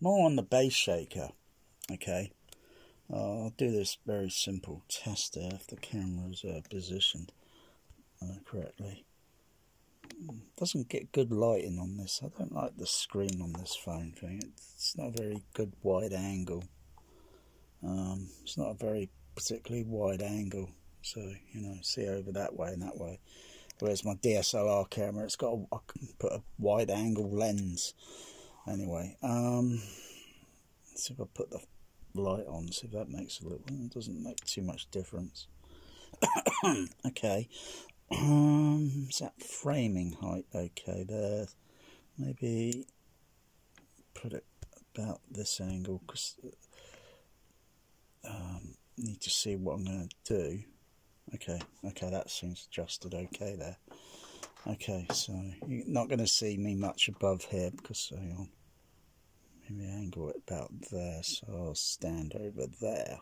more on the bass shaker. Okay, I'll do this very simple test there if the camera's positioned correctly. Doesn't get good lighting on this. I don't like the screen on this phone thing. It's not a very good wide angle. It's not a very particularly wide angle, so you know, see over that way and that way. Whereas my DSLR camera, it's got I can put a wide angle lens. Anyway, let's see if I put the light on, see if that makes a little. It doesn't make too much difference. Okay. Is that framing height okay there? Maybe put it about this angle, because need to see what I'm going to do. Okay, that seems adjusted okay there. Okay, so you're not going to see me much above here, because hang on, maybe angle it about there, so I'll stand over there.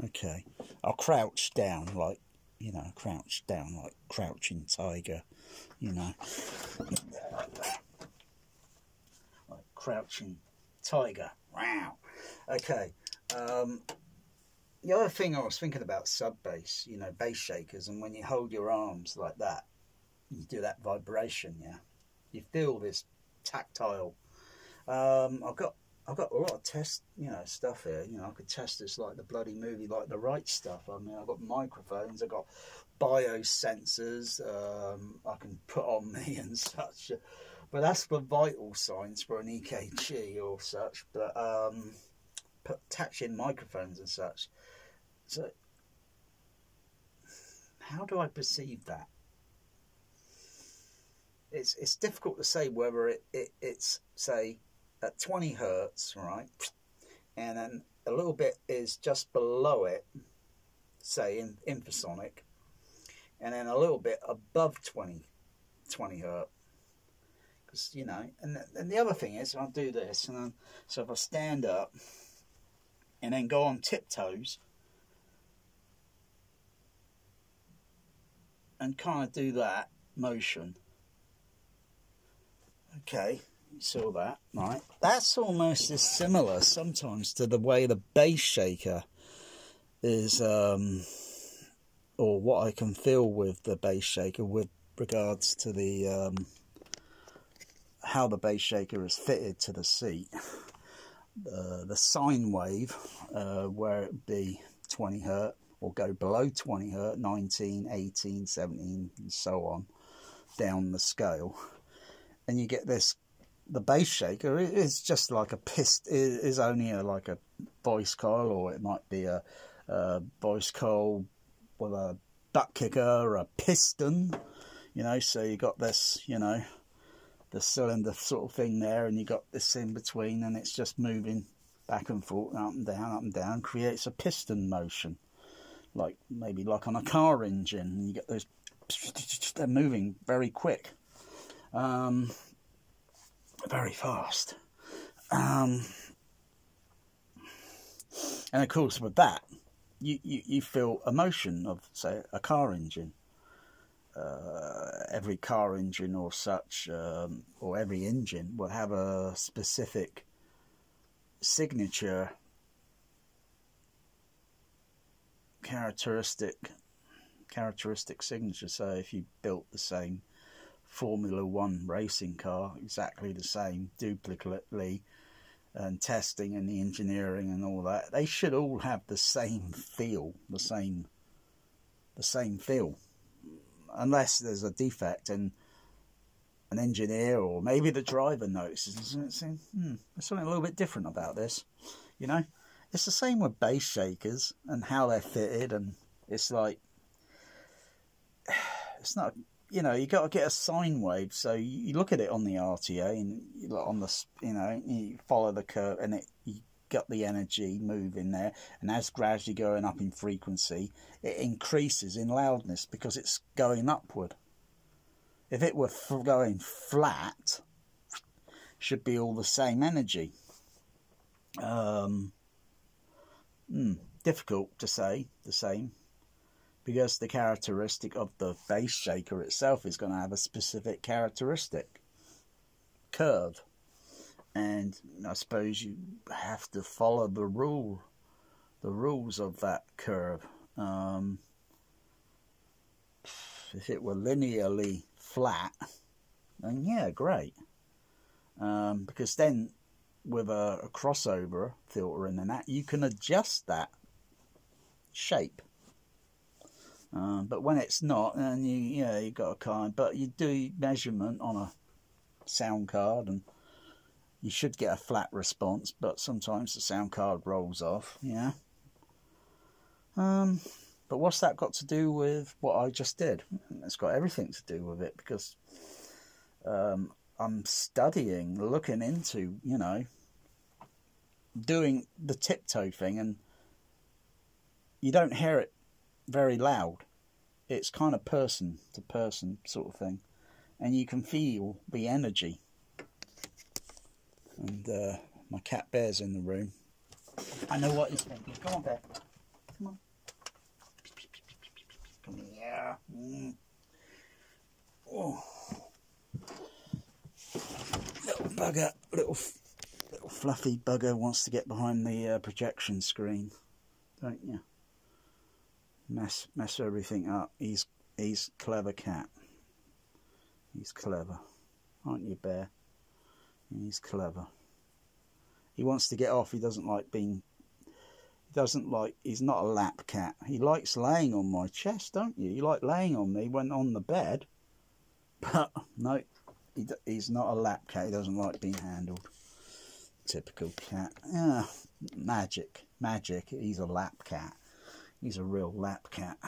Okay, I'll crouch down like, you know, crouch down like crouching tiger, you know, like crouching tiger. Wow. Okay. The other thing I was thinking about sub bass, you know, bass shakers, and when you hold your arms like that, you do that vibration, yeah, you feel this tactile. I've got a lot of test, you know, stuff here. You know, I could test this like the bloody movie, like the right stuff. I mean, I've got microphones, I've got biosensors I can put on me and such. But that's for vital signs for an EKG or such. But attach in microphones and such. So how do I perceive that? It's difficult to say whether it's say at 20 hertz, right, and then a little bit is just below it, say in infrasonic, and then a little bit above 20 hertz, because you know. And the other thing is, I'll do this, and then so if I stand up and then go on tiptoes and kind of do that motion. Okay, you saw that, right? That's almost as similar sometimes to the way the bass shaker is, or what I can feel with the bass shaker with regards to the how the bass shaker is fitted to the seat. The sine wave, where it be 20 hertz or go below 20 hertz, 19, 18, 17, and so on down the scale. And you get this, the bass shaker is just like a is only like a voice coil, or it might be a voice coil with a butt kicker or a piston, you know. So you got this, you know, the cylinder sort of thing there, and you got this in between, and it's just moving back and forth, up and down, creates a piston motion, like maybe like on a car engine. And you get those, they're moving very quick. Very fast, and of course with that you feel a motion of, say, a car engine. Every car engine or such, or every engine will have a specific signature characteristic signature. So if you built the same Formula 1 racing car, exactly the same, duplicately, and testing and the engineering and all that, they should all have the same feel, the same feel, unless there's a defect and an engineer or maybe the driver notices and saying, there's something a little bit different about this, you know. It's the same with bass shakers and how they're fitted, and it's like, it's not, you know, you got to get a sine wave. So you look at it on the RTA, and you look on the, you know, you follow the curve, and you got the energy moving there, and as gradually going up in frequency, it increases in loudness because it's going upward. If it were going flat, should be all the same energy. Difficult to say the same, because the characteristic of the bass shaker itself is going to have a specific characteristic curve. and I suppose you have to follow the rules of that curve. If it were linearly flat, then yeah, great. Because then with a crossover filter in and that, you can adjust that shape. But when it's not, then you got a kind. But you do measurement on a sound card, and you should get a flat response. But sometimes the sound card rolls off. Yeah. But what's that got to do with what I just did? It's got everything to do with it, because I'm studying, looking into, doing the tiptoe thing, and you don't hear it very loud. It's kind of person to person sort of thing, and you can feel the energy. And my cat Bear's in the room. I know what he's thinking. Come on, Bear. Come on. Come here. Oh. Little bugger, little fluffy bugger wants to get behind the projection screen, don't you? Mess everything up. He's clever cat. He's clever, aren't you, Bear? He's clever. He wants to get off. He doesn't like being. He's not a lap cat. He likes laying on my chest, don't you? You like laying on me when on the bed, but no. He's not a lap cat. He doesn't like being handled. Typical cat. Yeah, magic. He's a lap cat. He's a real lap cat.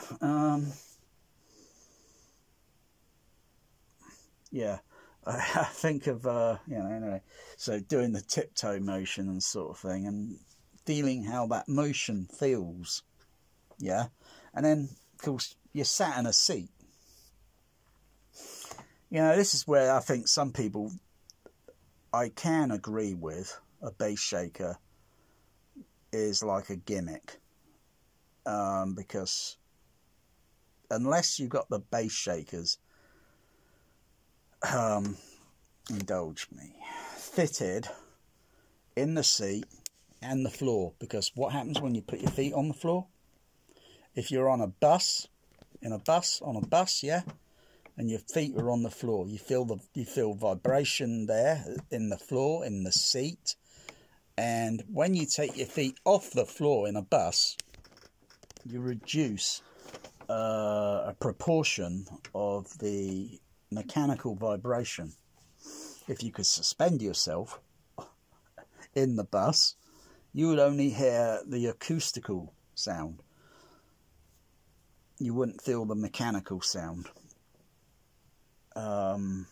Yeah, I think of anyway. So doing the tiptoe motion and sort of thing, and feeling how that motion feels. Yeah, and then of course you're sat in a seat. This is where I think some people, I can agree with, a bass shaker is like a gimmick. Because unless you've got the bass shakers, indulge me, fitted in the seat and the floor, because what happens when you put your feet on the floor? If you're on a bus, yeah, and your feet are on the floor, you feel vibration there in the floor, in the seat. And when you take your feet off the floor in a bus, you reduce a proportion of the mechanical vibration. If you could suspend yourself in the bus, you would only hear the acoustical sound. You wouldn't feel the mechanical sound. You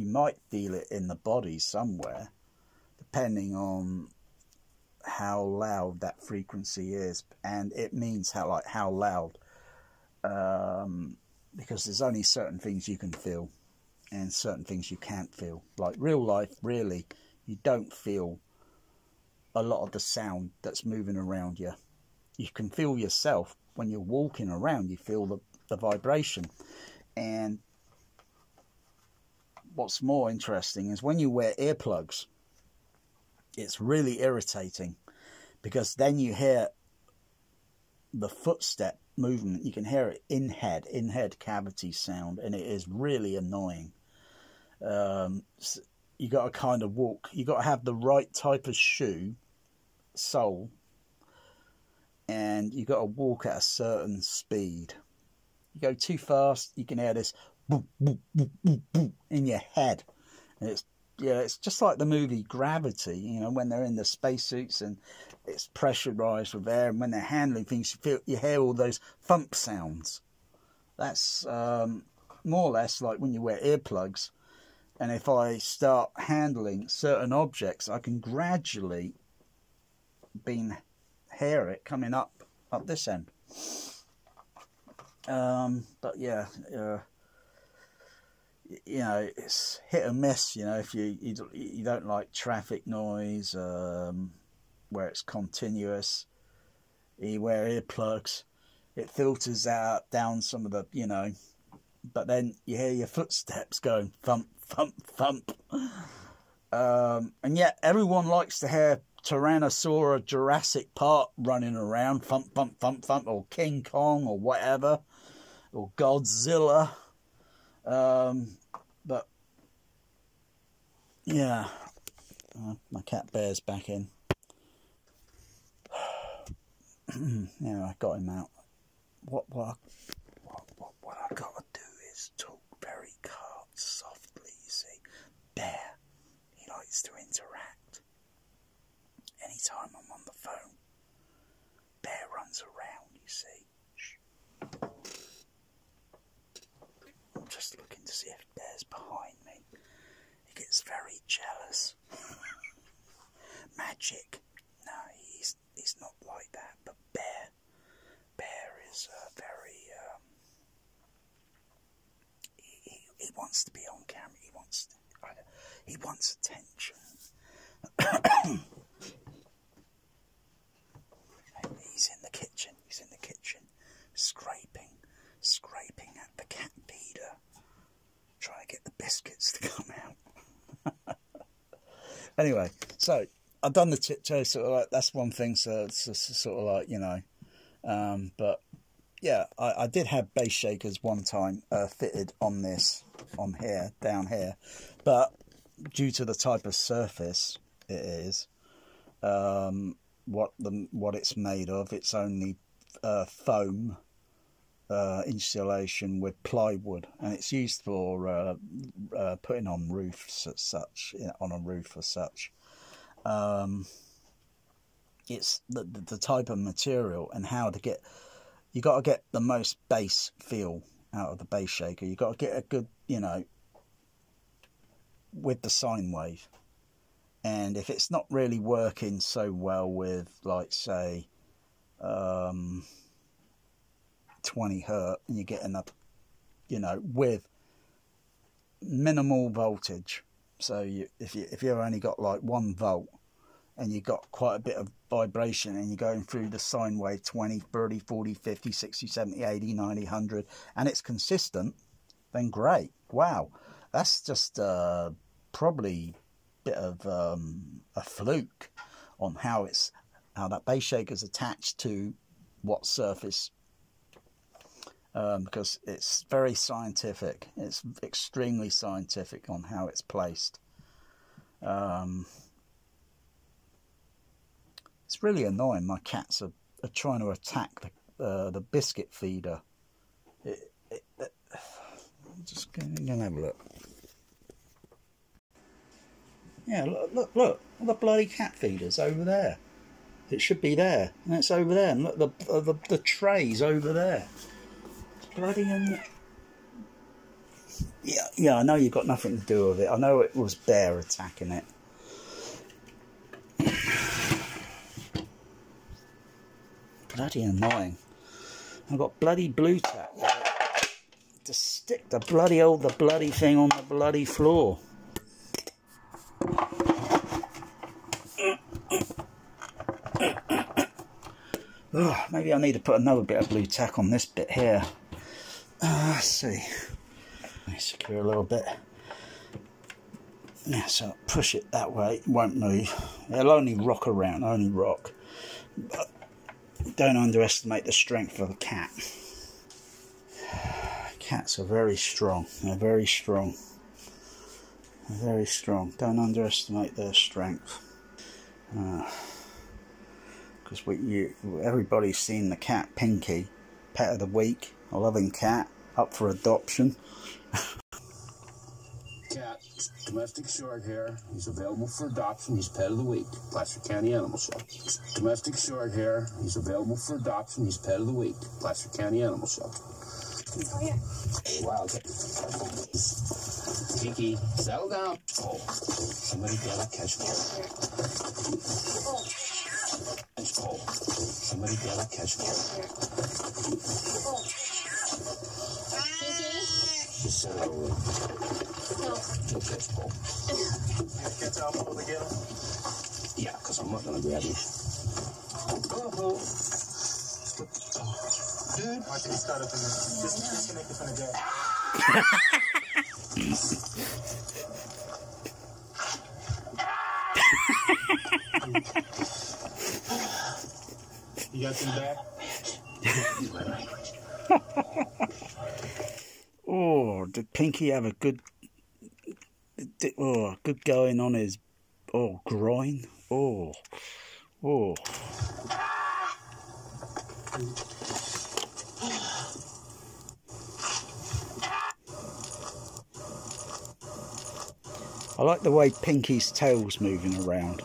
might feel it in the body somewhere, depending on how loud that frequency is, and it means how loud, because there's only certain things you can feel and certain things you can't feel. Like real life, really, you don't feel a lot of the sound that's moving around you. You can feel yourself when you're walking around. You feel the vibration. And what's more interesting is when you wear earplugs, it's really irritating, because then you hear the footstep movement. You can hear it in head cavity sound, and it is really annoying. You got to kind of walk. You got to have the right type of sole, and you got to walk at a certain speed. You go too fast, you can hear this boop, boop, boop, boop, boop in your head, and it's just like the movie Gravity, when they're in the spacesuits and it's pressurized with air, and when they're handling things, you hear all those thump sounds. That's more or less like when you wear earplugs. And if I start handling certain objects, I can gradually hear it coming up this end. But yeah, it's hit and miss. If you don't like traffic noise, where it's continuous, you wear earplugs, it filters out down some of the, but then you hear your footsteps going thump, thump, thump. And yet everyone likes to hear Tyrannosaurus Jurassic Park running around, thump, thump, thump, thump, or King Kong, or whatever, or Godzilla. But yeah, my cat Bear's back in. Yeah, I got him out. What I gotta do is talk very calm, softly. You see, Bear, he likes to interact. Anytime I'm on the phone, Bear runs around. You see. Shh. I'm just looking to see if Bear's behind me. He gets very jealous. Magic. No, he's not like that. But Bear is very. He wants to be on camera. He wants attention. He's in the kitchen. He's in the kitchen, scraping at the cat feeder, trying to get the biscuits to come out. Anyway, so I've done the tiptoe, sort of like, that's one thing. So it's sort of like, you know, but yeah, I did have bass shakers one time fitted on this, on here, down here, but due to the type of surface it is, what it's made of, it's only foam insulation with plywood, and it's used for putting on roofs as such, on a roof as such. It's the type of material and how to get. You got to get the most bass feel out of the bass shaker. You got to get a good, you know, with the sine wave. And if it's not really working so well with, like, say, 20 hertz, and you're getting up, you know, with minimal voltage. So if you've only got like 1 volt, and you've got quite a bit of vibration, and you're going through the sine wave 20, 30, 40, 50, 60, 70, 80, 90, 100, and it's consistent, then great. Wow. That's just probably a bit of a fluke on how that bass shaker's attached to what surface, because it's very scientific. It's extremely scientific on how it's placed. It's really annoying. My cats are trying to attack the biscuit feeder. I'm just going to have a look. Yeah, look, all the bloody cat feeders over there. It should be there, and it's over there. And look, the tray's over there. It's bloody yeah. I know you've got nothing to do with it. I know it was Bear attacking it. Bloody annoying. I've got bloody blue tack to stick the bloody thing on the bloody floor. Oh, maybe I need to put another bit of blue tack on this bit here. Let's see. Let me secure a little bit. Yeah, so push it that way. It won't move. It'll only rock around, But don't underestimate the strength of a cat. Cats are very strong. They're very strong. They're very strong. Don't underestimate their strength. Because everybody's seen the cat Pinky, pet of the week, a loving cat, up for adoption. Cat, domestic short hair. He's available for adoption. He's pet of the week. Placer County Animal Shelter. Domestic short hair. He's available for adoption. He's pet of the week. Placer County Animal Shelter. Oh, yeah. Hey, wild. Pinky, settle down. Oh, somebody gotta catch me. Oh. Somebody gotta catch me. Oh. Just set it over. No. You'll catch Paul. Get out of the ghetto? Yeah, because I'm not going to grab you. Oh. Dude, I think start up in this. Just disconnect it from the jack. You got them back? Oh, did Pinky have a good good going on his groin? Oh. I like the way Pinky's tail's moving around.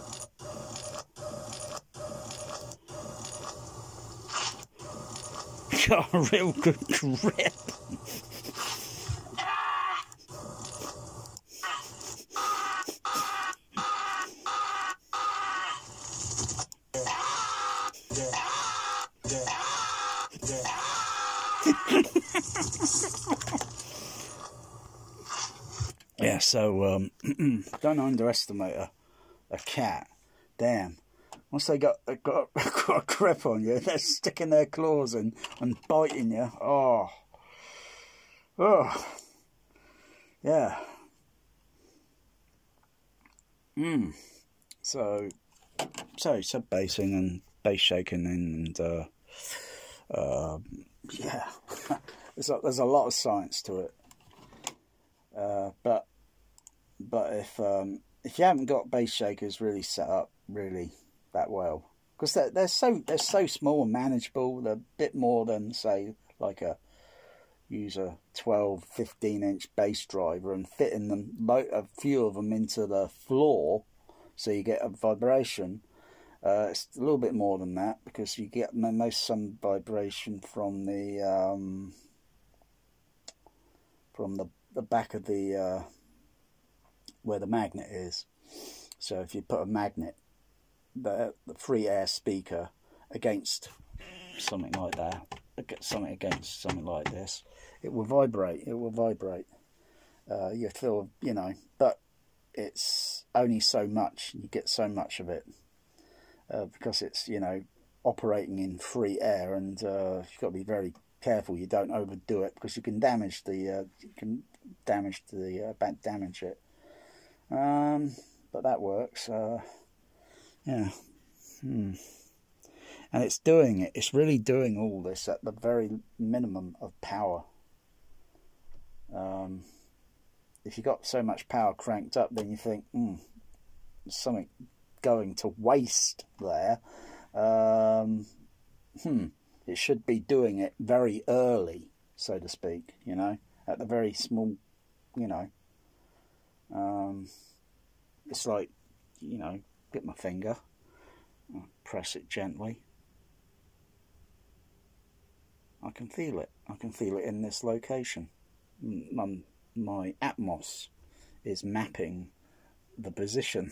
Got a real good grip. Yeah, so don't underestimate a cat. Damn. Once they got a grip on you, they're sticking their claws in and biting you. Oh, yeah. So sub-basing and bass shaking and yeah, there's a lot of science to it. But if you haven't got bass shakers really set up really that well, because they're so small and manageable, they're a bit more than, say, like use a 12-15 inch bass driver and fitting them, a few of them into the floor so you get a vibration. It's a little bit more than that, because you get some vibration from the back of the where the magnet is. So if you put a magnet, the free air speaker against something like that, against something like this, it will vibrate. You feel, but it's only so much. You get so much of it because it's operating in free air, and you've got to be very careful you don't overdo it, because you can damage it. But that works. Yeah. And it's doing it. It's really doing all this at the very minimum of power. If you got so much power cranked up, then you think, there's something going to waste there. It should be doing it very early, so to speak, at the very small, it's like, get my finger, press it gently. I can feel it. I can feel it in this location. My Atmos is mapping the position.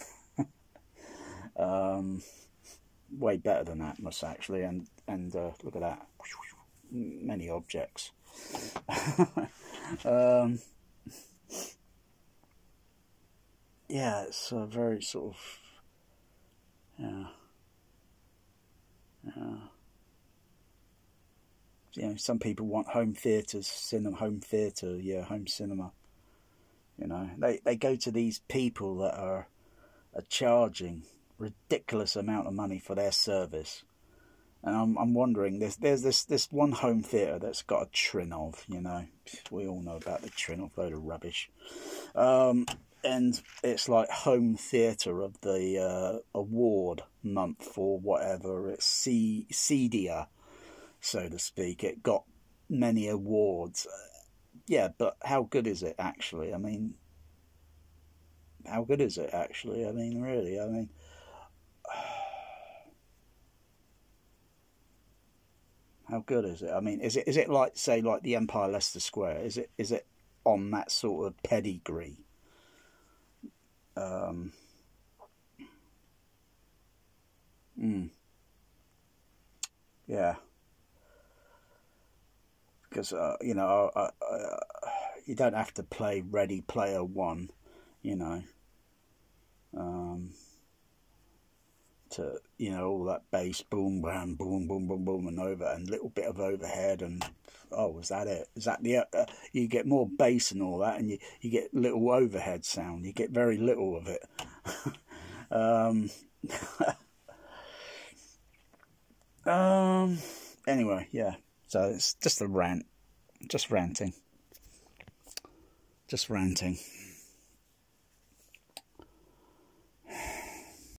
Way better than Atmos, actually, and look at that, many objects. Yeah, it's a very sort of, some people want home theatres, home theatre, home cinema. They go to these people that are charging ridiculous amount of money for their service, and I'm wondering, there's this one home theatre that's got a Trinov, we all know about the Trinov, load of rubbish, and it's like home theatre of the award month or whatever. It's CEDIA, so to speak. It got many awards. Yeah, but how good is it actually? How good is it actually? Really, how good is it? Is it like, say, like the Empire Leicester Square? Is it on that sort of pedigree? Yeah, because you don't have to play Ready Player One, to all that bass, boom bam, boom boom boom boom, and and little bit of overhead, and is that it? Is that the you get more bass and all that, and you get little overhead sound. You get very little of it. Anyway, yeah. So it's just a rant. Just ranting. Just ranting.